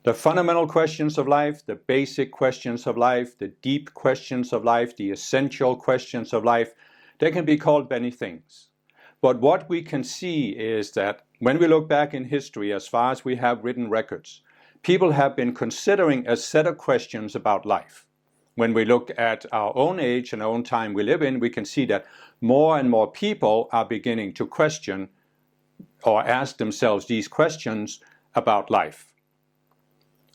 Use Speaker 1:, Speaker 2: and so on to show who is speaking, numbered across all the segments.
Speaker 1: The fundamental questions of life, the basic questions of life, the deep questions of life, the essential questions of life, they can be called many things. But what we can see is that when we look back in history, as far as we have written records, people have been considering a set of questions about life. When we look at our own age and our own time we live in, we can see that more and more people are beginning to question or ask themselves these questions about life.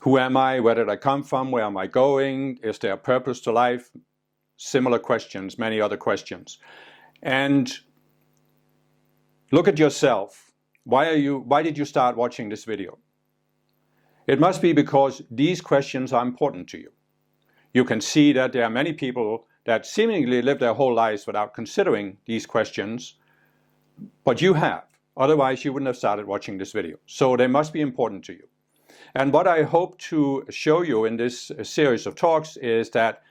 Speaker 1: Who am I? Where did I come from? Where am I going? Is there a purpose to life? Similar questions, many other questions. And look at yourself. Why did you start watching this video? It must be because these questions are important to you. You can see that there are many people that seemingly live their whole lives without considering these questions, but you have. Otherwise, you wouldn't have started watching this video. So they must be important to you. And what I hope to show you in this series of talks is that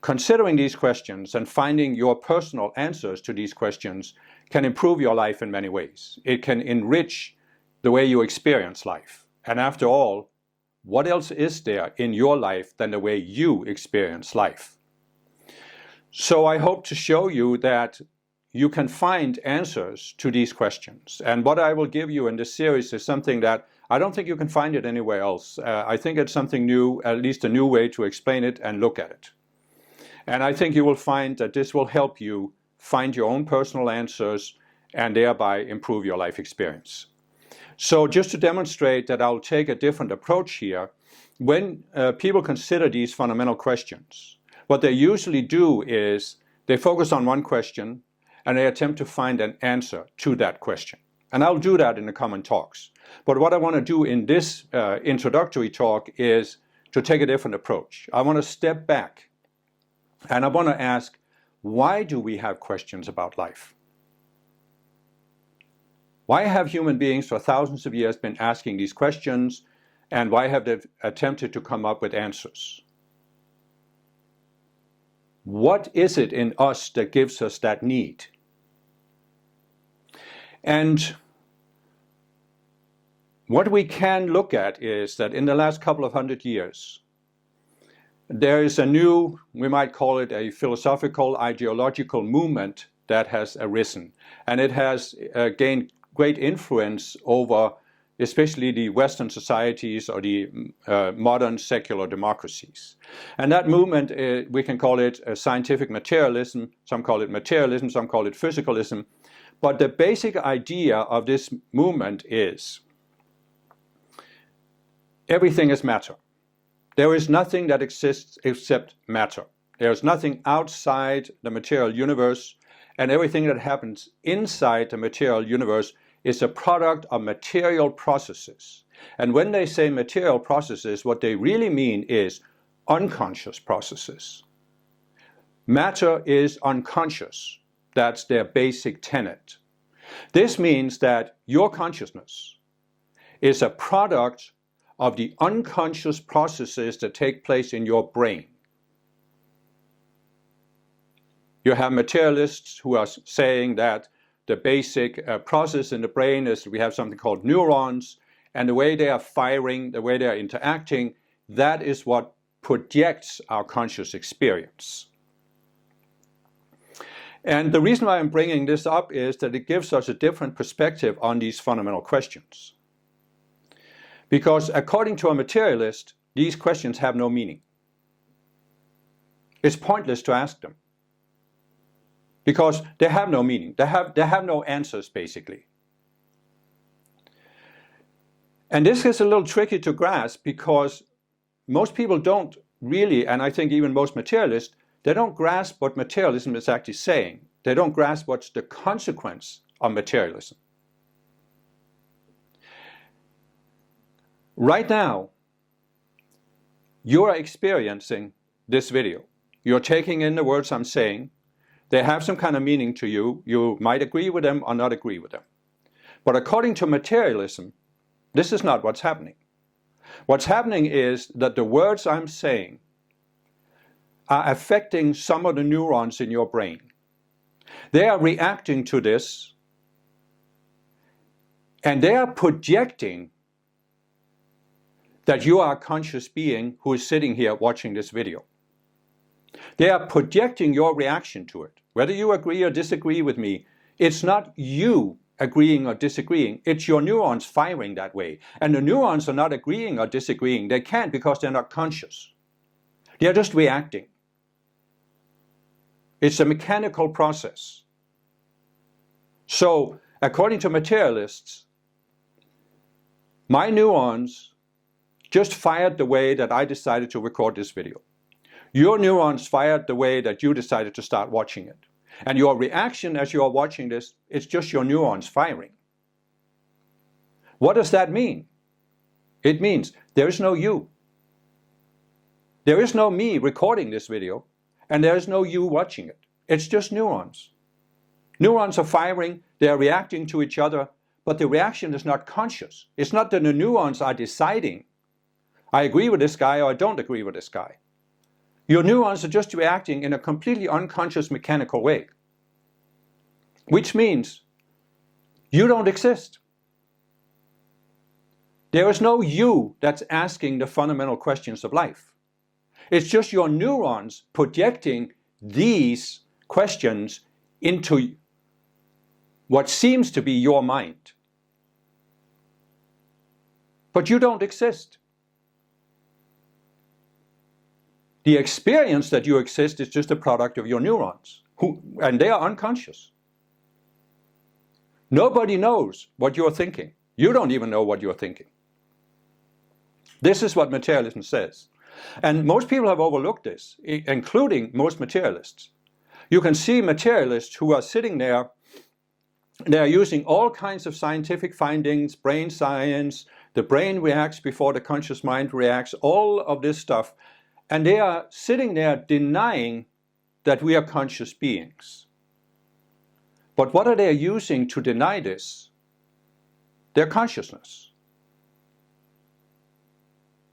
Speaker 1: considering these questions and finding your personal answers to these questions can improve your life in many ways. It can enrich the way you experience life. And after all, what else is there in your life than the way you experience life? So I hope to show you that you can find answers to these questions. And what I will give you in this series is something that I don't think you can find it anywhere else. I think it's something new, at least a new way to explain it and look at it. And I think you will find that this will help you find your own personal answers and thereby improve your life experience. So just to demonstrate that I'll take a different approach here, when people consider these fundamental questions, what they usually do is they focus on one question and they attempt to find an answer to that question. And I'll do that in the coming talks. But what I want to do in this introductory talk is to take a different approach. I want to step back and I want to ask, why do we have questions about life? Why have human beings for thousands of years been asking these questions, and why have they attempted to come up with answers? What is it in us that gives us that need? And what we can look at is that in the last couple of 100 years, there is a new, we might call it a philosophical, ideological movement that has arisen. And it has gained great influence over especially the Western societies or the modern secular democracies. And that movement, we can call it scientific materialism, some call it materialism, some call it physicalism. But the basic idea of this movement is everything is matter. There is nothing that exists except matter. There is nothing outside the material universe, and everything that happens inside the material universe is a product of material processes. And when they say material processes, what they really mean is unconscious processes. Matter is unconscious. That's their basic tenet. This means that your consciousness is a product of the unconscious processes that take place in your brain. You have materialists who are saying that the basic process in the brain is we have something called neurons, and the way they are firing, the way they are interacting, that is what projects our conscious experience. And the reason why I'm bringing this up is that it gives us a different perspective on these fundamental questions. Because according to a materialist, these questions have no meaning. It's pointless to ask them. Because they have no meaning. They have no answers, basically. And this is a little tricky to grasp because most people don't really, and I think even most materialists, they don't grasp what materialism is actually saying. They don't grasp what's the consequence of materialism. Right now, you're experiencing this video. You're taking in the words I'm saying. They have some kind of meaning to you. You might agree with them or not agree with them. But according to materialism, this is not what's happening. What's happening is that the words I'm saying are affecting some of the neurons in your brain. They are reacting to this, and they are projecting that you are a conscious being who is sitting here watching this video. They are projecting your reaction to it. Whether you agree or disagree with me, it's not you agreeing or disagreeing, it's your neurons firing that way. And the neurons are not agreeing or disagreeing. They can't because they're not conscious. They are just reacting. It's a mechanical process. So, according to materialists, my neurons just fired the way that I decided to record this video. Your neurons fired the way that you decided to start watching it. And your reaction as you are watching this, it's just your neurons firing. What does that mean? It means there is no you. There is no me recording this video, and there is no you watching it. It's just neurons. Neurons are firing, they are reacting to each other, but the reaction is not conscious. It's not that the neurons are deciding, I agree with this guy or I don't agree with this guy. Your neurons are just reacting in a completely unconscious mechanical way, which means you don't exist. There is no you that's asking the fundamental questions of life. It's just your neurons projecting these questions into what seems to be your mind. But you don't exist. The experience that you exist is just a product of your neurons, and they are unconscious. Nobody knows what you're thinking. You don't even know what you're thinking. This is what materialism says. And most people have overlooked this, including most materialists. You can see materialists who are sitting there, they are using all kinds of scientific findings, brain science, the brain reacts before the conscious mind reacts, all of this stuff. And they are sitting there denying that we are conscious beings. But what are they using to deny this? Their consciousness.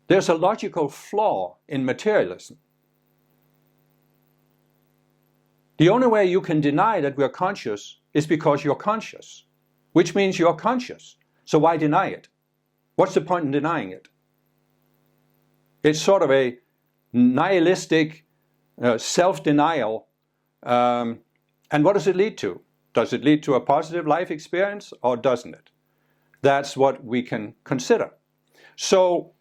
Speaker 1: There's a logical flaw in materialism. The only way you can deny that we're conscious is because you're conscious, which means you're conscious. So why deny it? What's the point in denying it? It's sort of a nihilistic self-denial. And what does it lead to? Does it lead to a positive life experience or doesn't it? That's what we can consider. So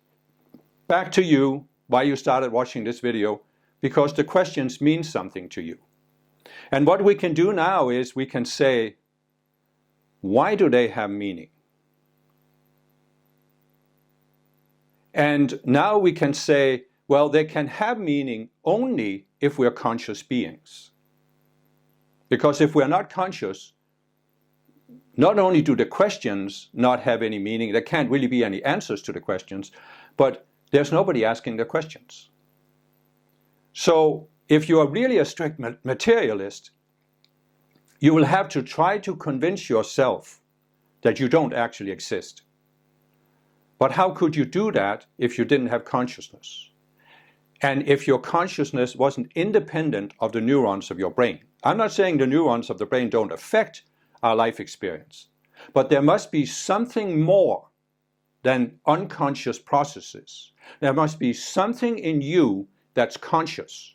Speaker 1: back to you, why you started watching this video, because the questions mean something to you. And what we can do now is we can say, why do they have meaning? And now we can say, well, they can have meaning only if we're conscious beings. Because if we're not conscious, not only do the questions not have any meaning, there can't really be any answers to the questions, but there's nobody asking the questions. So if you are really a strict materialist, you will have to try to convince yourself that you don't actually exist. But how could you do that if you didn't have consciousness? And if your consciousness wasn't independent of the neurons of your brain? I'm not saying the neurons of the brain don't affect our life experience, but there must be something more than unconscious processes. There must be something in you that's conscious.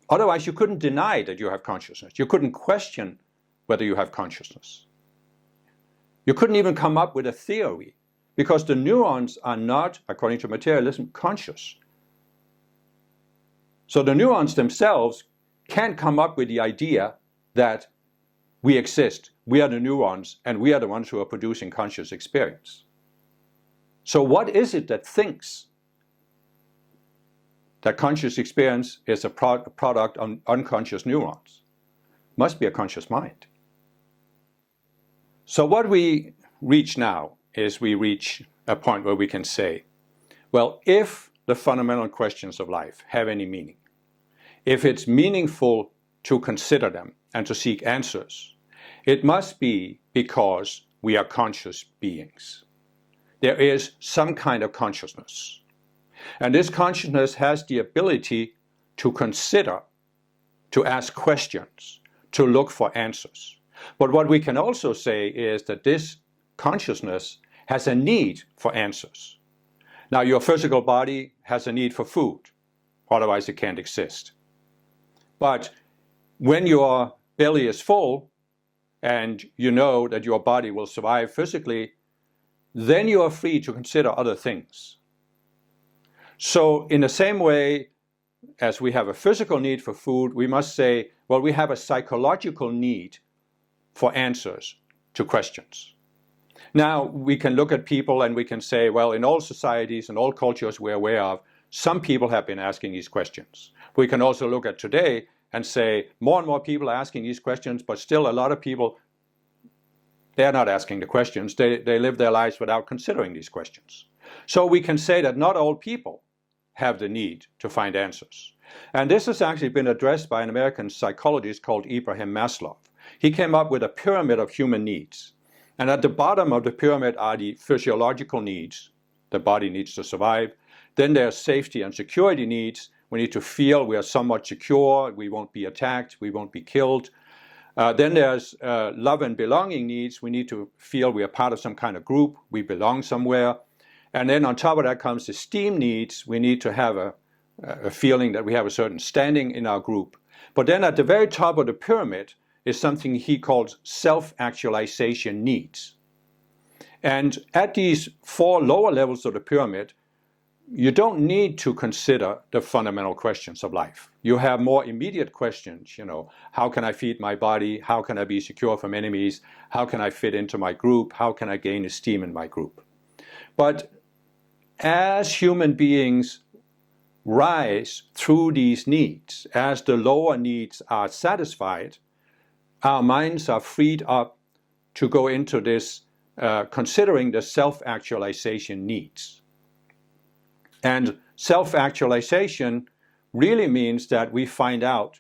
Speaker 1: Otherwise, you couldn't deny that you have consciousness. You couldn't question whether you have consciousness. You couldn't even come up with a theory, because the neurons are not, according to materialism, conscious. So the neurons themselves can't come up with the idea that we exist, we are the neurons, and we are the ones who are producing conscious experience. So what is it that thinks that conscious experience is a product of unconscious neurons? Must be a conscious mind. So what we reach now is we reach a point where we can say, well, if the fundamental questions of life have any meaning, if it's meaningful to consider them and to seek answers, it must be because we are conscious beings. There is some kind of consciousness. And this consciousness has the ability to consider, to ask questions, to look for answers. But what we can also say is that this consciousness has a need for answers. Now, your physical body has a need for food, otherwise it can't exist. But when your belly is full and you know that your body will survive physically, then you are free to consider other things. So in the same way as we have a physical need for food, we must say, well, we have a psychological need for answers to questions. Now, we can look at people and we can say, well, in all societies and all cultures we're aware of, some people have been asking these questions. We can also look at today and say, more and more people are asking these questions, but still a lot of people, they're not asking the questions. They live their lives without considering these questions. So we can say that not all people have the need to find answers. And this has actually been addressed by an American psychologist called Abraham Maslow. He came up with a pyramid of human needs. And at the bottom of the pyramid are the physiological needs. The body needs to survive. Then there's safety and security needs. We need to feel we are somewhat secure, we won't be attacked, we won't be killed. Then there's love and belonging needs. We need to feel we are part of some kind of group, we belong somewhere. And then on top of that comes esteem needs. We need to have a feeling that we have a certain standing in our group. But then at the very top of the pyramid is something he calls self-actualization needs. And at these 4 lower levels of the pyramid, you don't need to consider the fundamental questions of life. You have more immediate questions, how can I feed my body? How can I be secure from enemies? How can I fit into my group? How can I gain esteem in my group? But as human beings rise through these needs, as the lower needs are satisfied, our minds are freed up to go into this considering the self-actualization needs. And self-actualization really means that we find out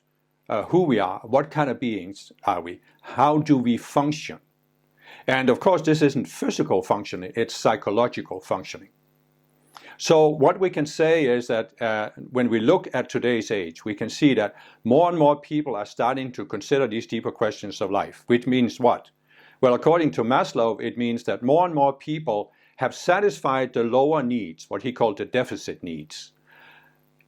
Speaker 1: who we are, what kind of beings are we, how do we function. And of course, this isn't physical functioning, it's psychological functioning. So what we can say is that when we look at today's age, we can see that more and more people are starting to consider these deeper questions of life, which means what? Well, according to Maslow, it means that more and more people have satisfied the lower needs, what he called the deficit needs.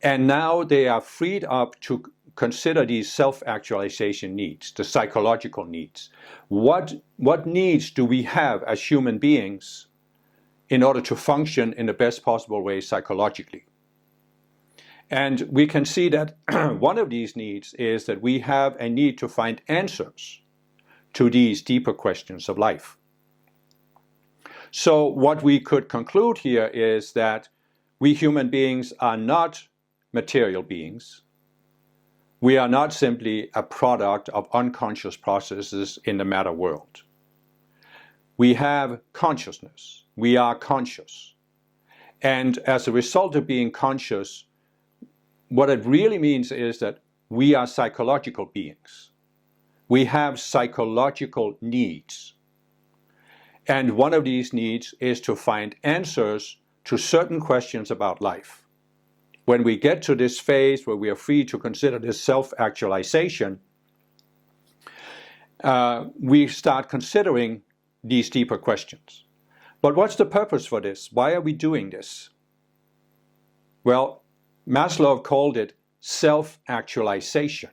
Speaker 1: And now they are freed up to consider these self-actualization needs, the psychological needs. What needs do we have as human beings in order to function in the best possible way psychologically? And we can see that one of these needs is that we have a need to find answers to these deeper questions of life. So what we could conclude here is that we human beings are not material beings. We are not simply a product of unconscious processes in the matter world. We have consciousness. We are conscious. And as a result of being conscious, what it really means is that we are psychological beings. We have psychological needs. And one of these needs is to find answers to certain questions about life. When we get to this phase where we are free to consider this self-actualization, we start considering these deeper questions. But what's the purpose for this? Why are we doing this? Well, Maslow called it self-actualization,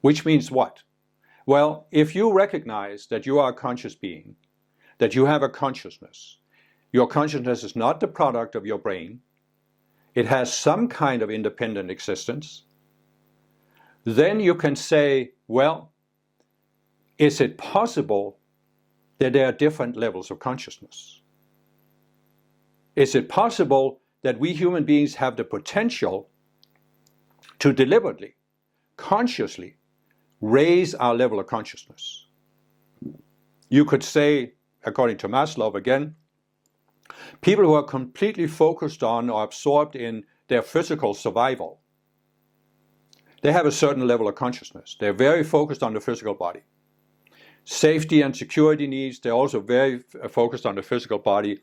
Speaker 1: which means what? Well, if you recognize that you are a conscious being, that you have a consciousness, your consciousness is not the product of your brain, it has some kind of independent existence, then you can say, well, is it possible that there are different levels of consciousness? Is it possible that we human beings have the potential to deliberately, consciously raise our level of consciousness? You could say, according to Maslow again, people who are completely focused on or absorbed in their physical survival, they have a certain level of consciousness. They're very focused on the physical body. Safety and security needs, they're also very focused on the physical body,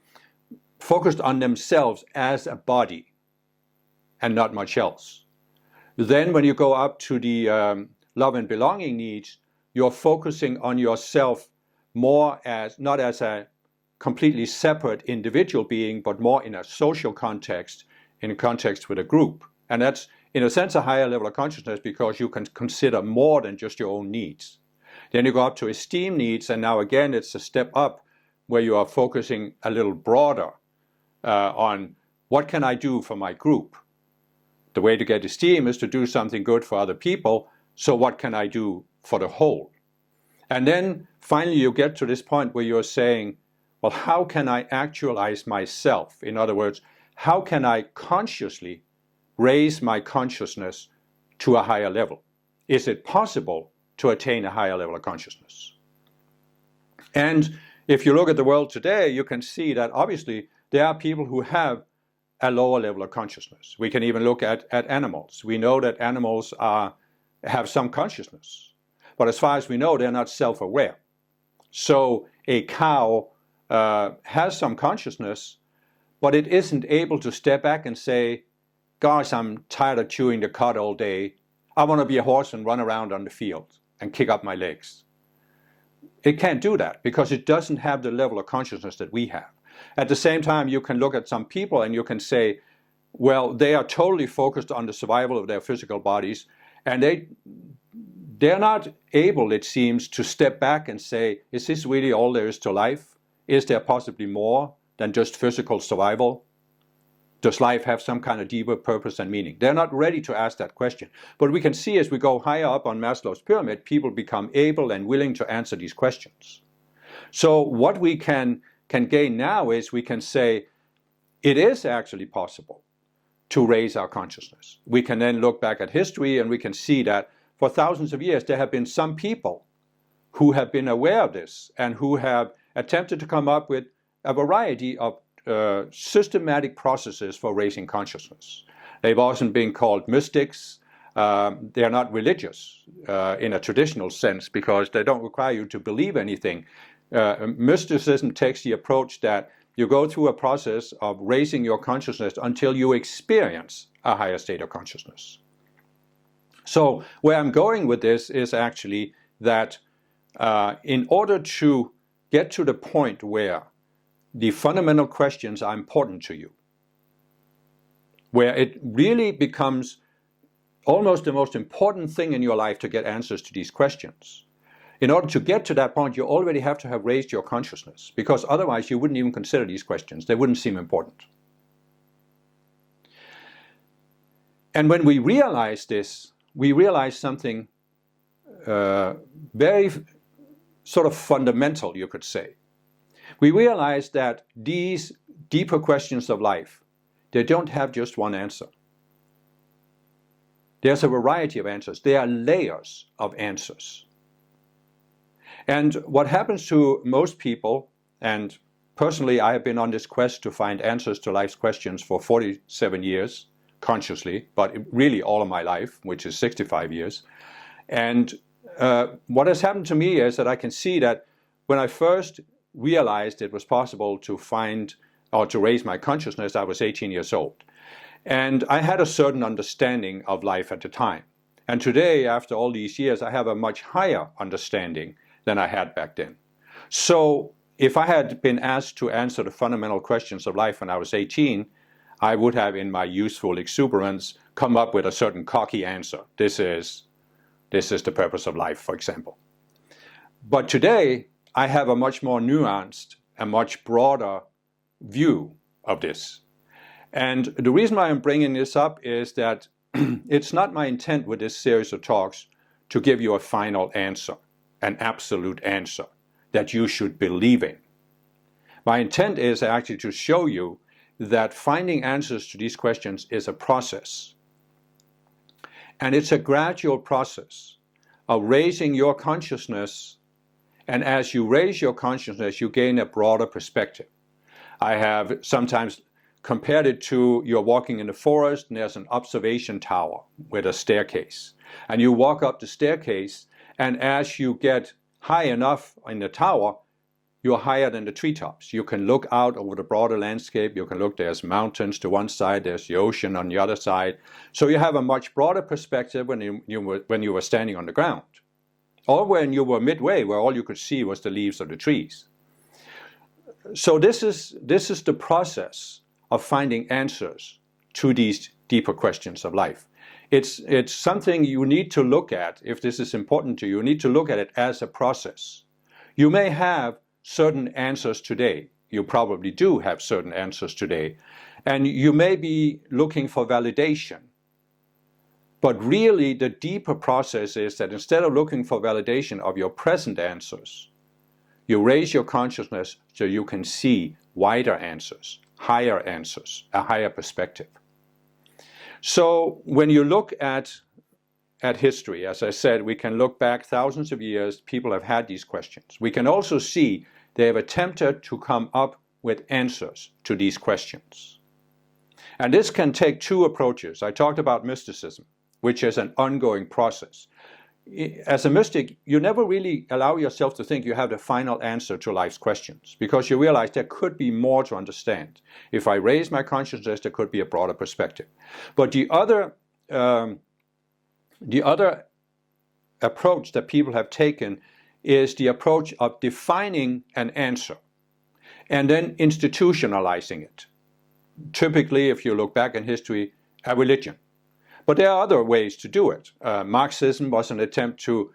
Speaker 1: focused on themselves as a body and not much else. Then when you go up to the love and belonging needs, you're focusing on yourself more as, not as a completely separate individual being, but more in a social context, in a context with a group. And that's, in a sense, a higher level of consciousness because you can consider more than just your own needs. Then you go up to esteem needs, and now again, it's a step up where you are focusing a little broader on what can I do for my group. The way to get esteem is to do something good for other people, so what can I do for the whole? And then finally you get to this point where you're saying, well, how can I actualize myself? In other words, how can I consciously raise my consciousness to a higher level? Is it possible to attain a higher level of consciousness? And if you look at the world today, you can see that obviously there are people who have a lower level of consciousness. We can even look at animals. We know that animals have some consciousness, but as far as we know, they're not self-aware. So a cow has some consciousness, but it isn't able to step back and say, gosh, I'm tired of chewing the cud all day. I want to be a horse and run around on the field and kick up my legs. It can't do that because it doesn't have the level of consciousness that we have. At the same time, you can look at some people and you can say, well, they are totally focused on the survival of their physical bodies, and they're not able, it seems, to step back and say, is this really all there is to life? Is there possibly more than just physical survival? Does life have some kind of deeper purpose and meaning? They're not ready to ask that question. But we can see as we go higher up on Maslow's pyramid, people become able and willing to answer these questions. So what we can gain now is we can say it is actually possible to raise our consciousness. We can then look back at history and we can see that for thousands of years there have been some people who have been aware of this and who have attempted to come up with a variety of systematic processes for raising consciousness. They've often been called mystics. They are not religious in a traditional sense because they don't require you to believe anything. Mysticism takes the approach that you go through a process of raising your consciousness until you experience a higher state of consciousness. So where I'm going with this is actually that in order to get to the point where the fundamental questions are important to you, where it really becomes almost the most important thing in your life to get answers to these questions. In order to get to that point, you already have to have raised your consciousness, because otherwise you wouldn't even consider these questions. They wouldn't seem important. And when we realize this, we realize something very sort of fundamental, you could say. We realize that these deeper questions of life, they don't have just one answer. There's a variety of answers. There are layers of answers. And what happens to most people, and personally I have been on this quest to find answers to life's questions for 47 years, consciously, but really all of my life, which is 65 years. And what has happened to me is that I can see that when I first realized it was possible to find or to raise my consciousness, I was 18 years old. And I had a certain understanding of life at the time. And today, after all these years, I have a much higher understanding than I had back then. So if I had been asked to answer the fundamental questions of life when I was 18, I would have, in my youthful exuberance, come up with a certain cocky answer. This is the purpose of life, for example. But today, I have a much more nuanced, a much broader view of this. And the reason why I'm bringing this up is that it's not my intent with this series of talks to give you a final answer, an absolute answer that you should believe in. My intent is actually to show you that finding answers to these questions is a process. And it's a gradual process of raising your consciousness, and as you raise your consciousness, you gain a broader perspective. I have sometimes compared it to you're walking in the forest and there's an observation tower with a staircase. And you walk up the staircase, and as you get high enough in the tower, you're higher than the treetops. You can look out over the broader landscape. You can look, there's mountains to one side, there's the ocean on the other side. So you have a much broader perspective when you were standing on the ground. Or when you were midway, where all you could see was the leaves of the trees. So this is the process of finding answers to these deeper questions of life. It's something you need to look at. If this is important to you, you need to look at it as a process. You may have certain answers today. You probably do have certain answers today. And you may be looking for validation. But really, the deeper process is that instead of looking for validation of your present answers, you raise your consciousness so you can see wider answers, a higher perspective. So when you look at history, as I said, we can look back thousands of years, people have had these questions. We can also see they have attempted to come up with answers to these questions. And this can take two approaches. I talked about mysticism, which is an ongoing process. As a mystic, you never really allow yourself to think you have the final answer to life's questions, because you realize there could be more to understand. If I raise my consciousness, there could be a broader perspective. But the other approach that people have taken is the approach of defining an answer and then institutionalizing it. Typically, if you look back in history, a religion. But there are other ways to do it. Marxism was an attempt to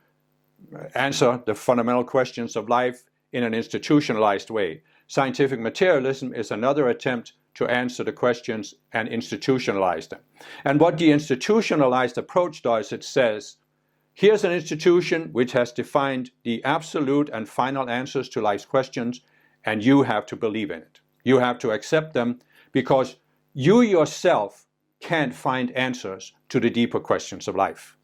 Speaker 1: answer the fundamental questions of life in an institutionalized way. Scientific materialism is another attempt to answer the questions and institutionalize them. And what the institutionalized approach does, it says, here's an institution which has defined the absolute and final answers to life's questions, and you have to believe in it. You have to accept them, because you yourself can't find answers to the deeper questions of life.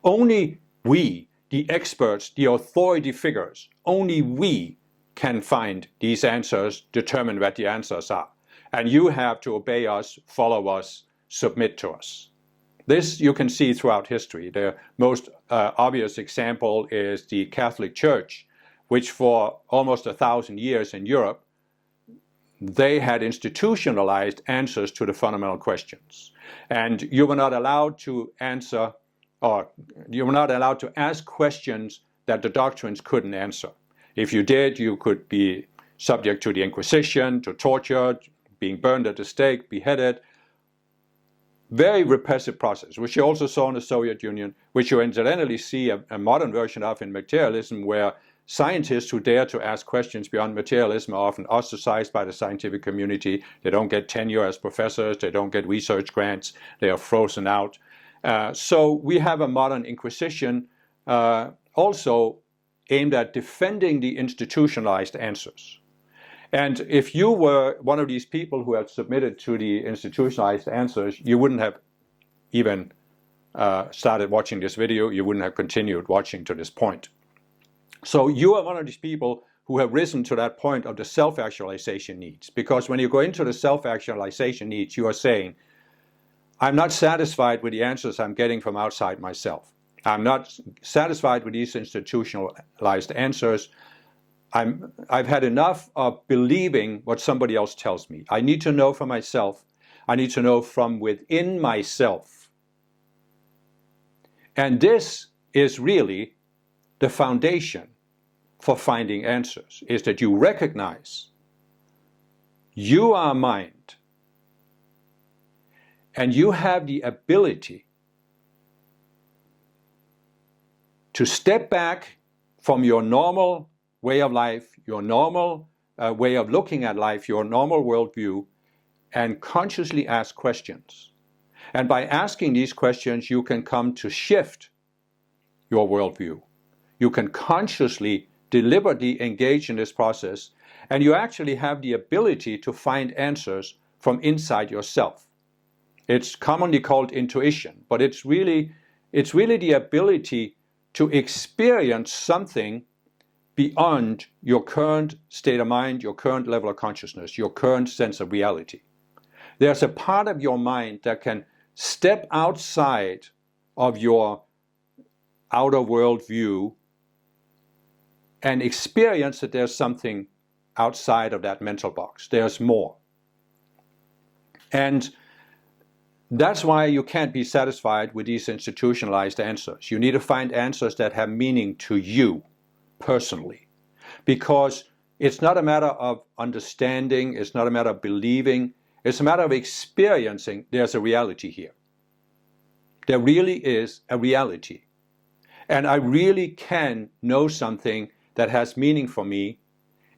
Speaker 1: Only we, the experts, the authority figures, only we can find these answers, determine what the answers are. And you have to obey us, follow us, submit to us. This you can see throughout history. The most obvious example is the Catholic Church, which for almost 1,000 years in Europe, they had institutionalized answers to the fundamental questions. And you were not allowed to answer, or you were not allowed to ask questions that the doctrines couldn't answer. If you did, you could be subject to the Inquisition, to torture, being burned at the stake, beheaded. Very repressive process, which you also saw in the Soviet Union, which you incidentally see a modern version of in materialism, where scientists who dare to ask questions beyond materialism are often ostracized by the scientific community. They don't get tenure as professors, they don't get research grants, they are frozen out. So we have a modern Inquisition also aimed at defending the institutionalized answers. And if you were one of these people who had submitted to the institutionalized answers, you wouldn't have even started watching this video, you wouldn't have continued watching to this point. So you are one of these people who have risen to that point of the self-actualization needs. Because when you go into the self-actualization needs, you are saying, I'm not satisfied with the answers I'm getting from outside myself. I'm not satisfied with these institutionalized answers. I've had enough of believing what somebody else tells me. I need to know for myself. I need to know from within myself. And this is really the foundation for finding answers, is that you recognize you are mind, and you have the ability to step back from your normal way of life, your normal way of looking at life, your normal worldview, and consciously ask questions. And by asking these questions, you can come to shift your worldview. You can consciously, deliberately engage in this process, and you actually have the ability to find answers from inside yourself. It's commonly called intuition, but it's really the ability to experience something beyond your current state of mind, your current level of consciousness, your current sense of reality. There's a part of your mind that can step outside of your outer world view and experience that there's something outside of that mental box. There's more. And that's why you can't be satisfied with these institutionalized answers. You need to find answers that have meaning to you personally. Because It's not a matter of understanding, it's not a matter of believing, it's a matter of experiencing there's a reality here. There really is a reality. And I really can know something that has meaning for me,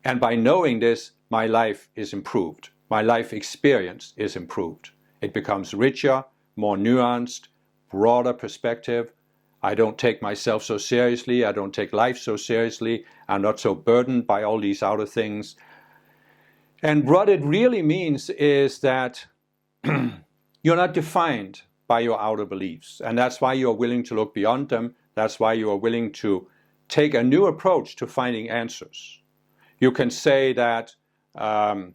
Speaker 1: and by knowing this, my life is improved. My life experience is improved. It becomes richer, more nuanced, broader perspective. I don't take myself so seriously. I don't take life so seriously. I'm not so burdened by all these outer things. And what it really means is that you're not defined by your outer beliefs. And that's why you're willing to look beyond them. That's why you are willing to take a new approach to finding answers. You can say that the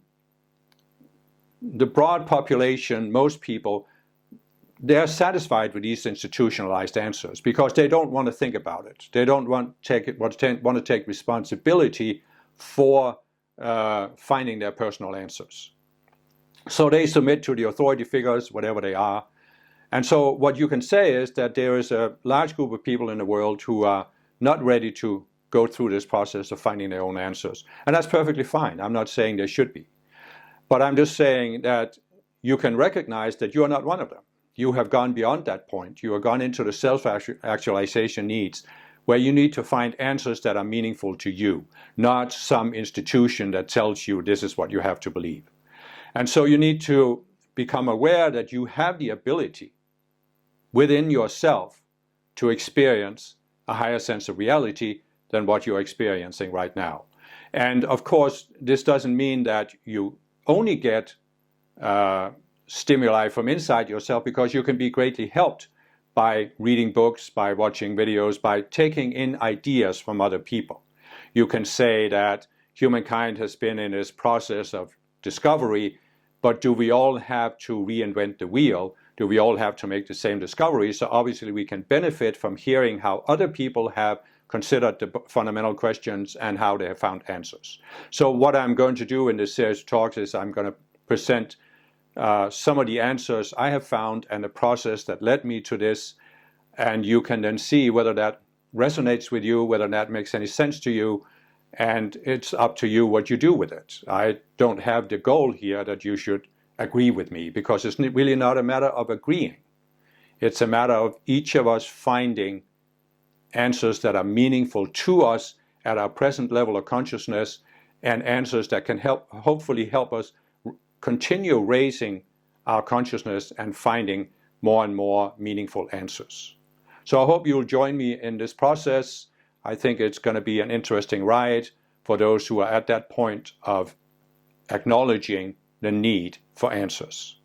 Speaker 1: broad population, most people, they're satisfied with these institutionalized answers because they don't want to think about it. They don't want to take responsibility for finding their personal answers. So they submit to the authority figures, whatever they are. And so what you can say is that there is a large group of people in the world who are not ready to go through this process of finding their own answers. And that's perfectly fine. I'm not saying they should be. But I'm just saying that you can recognize that you are not one of them. You have gone beyond that point. You have gone into the self-actualization needs where you need to find answers that are meaningful to you, not some institution that tells you this is what you have to believe. And so you need to become aware that you have the ability within yourself to experience a higher sense of reality than what you're experiencing right now. And of course, this doesn't mean that you only get stimuli from inside yourself, because you can be greatly helped by reading books, by watching videos, by taking in ideas from other people. You can say that humankind has been in this process of discovery, but do we all have to reinvent the wheel? Do we all have to make the same discovery? So obviously we can benefit from hearing how other people have considered the fundamental questions and how they have found answers. So what I'm going to do in this series of talks is I'm going to present some of the answers I have found and the process that led me to this, and you can then see whether that resonates with you, whether that makes any sense to you, and it's up to you what you do with it. I don't have the goal here that you should agree with me, because it's really not a matter of agreeing. It's a matter of each of us finding answers that are meaningful to us at our present level of consciousness, and answers that can hopefully help us continue raising our consciousness and finding more and more meaningful answers. So I hope you'll join me in this process. I think it's going to be an interesting ride for those who are at that point of acknowledging the need for answers.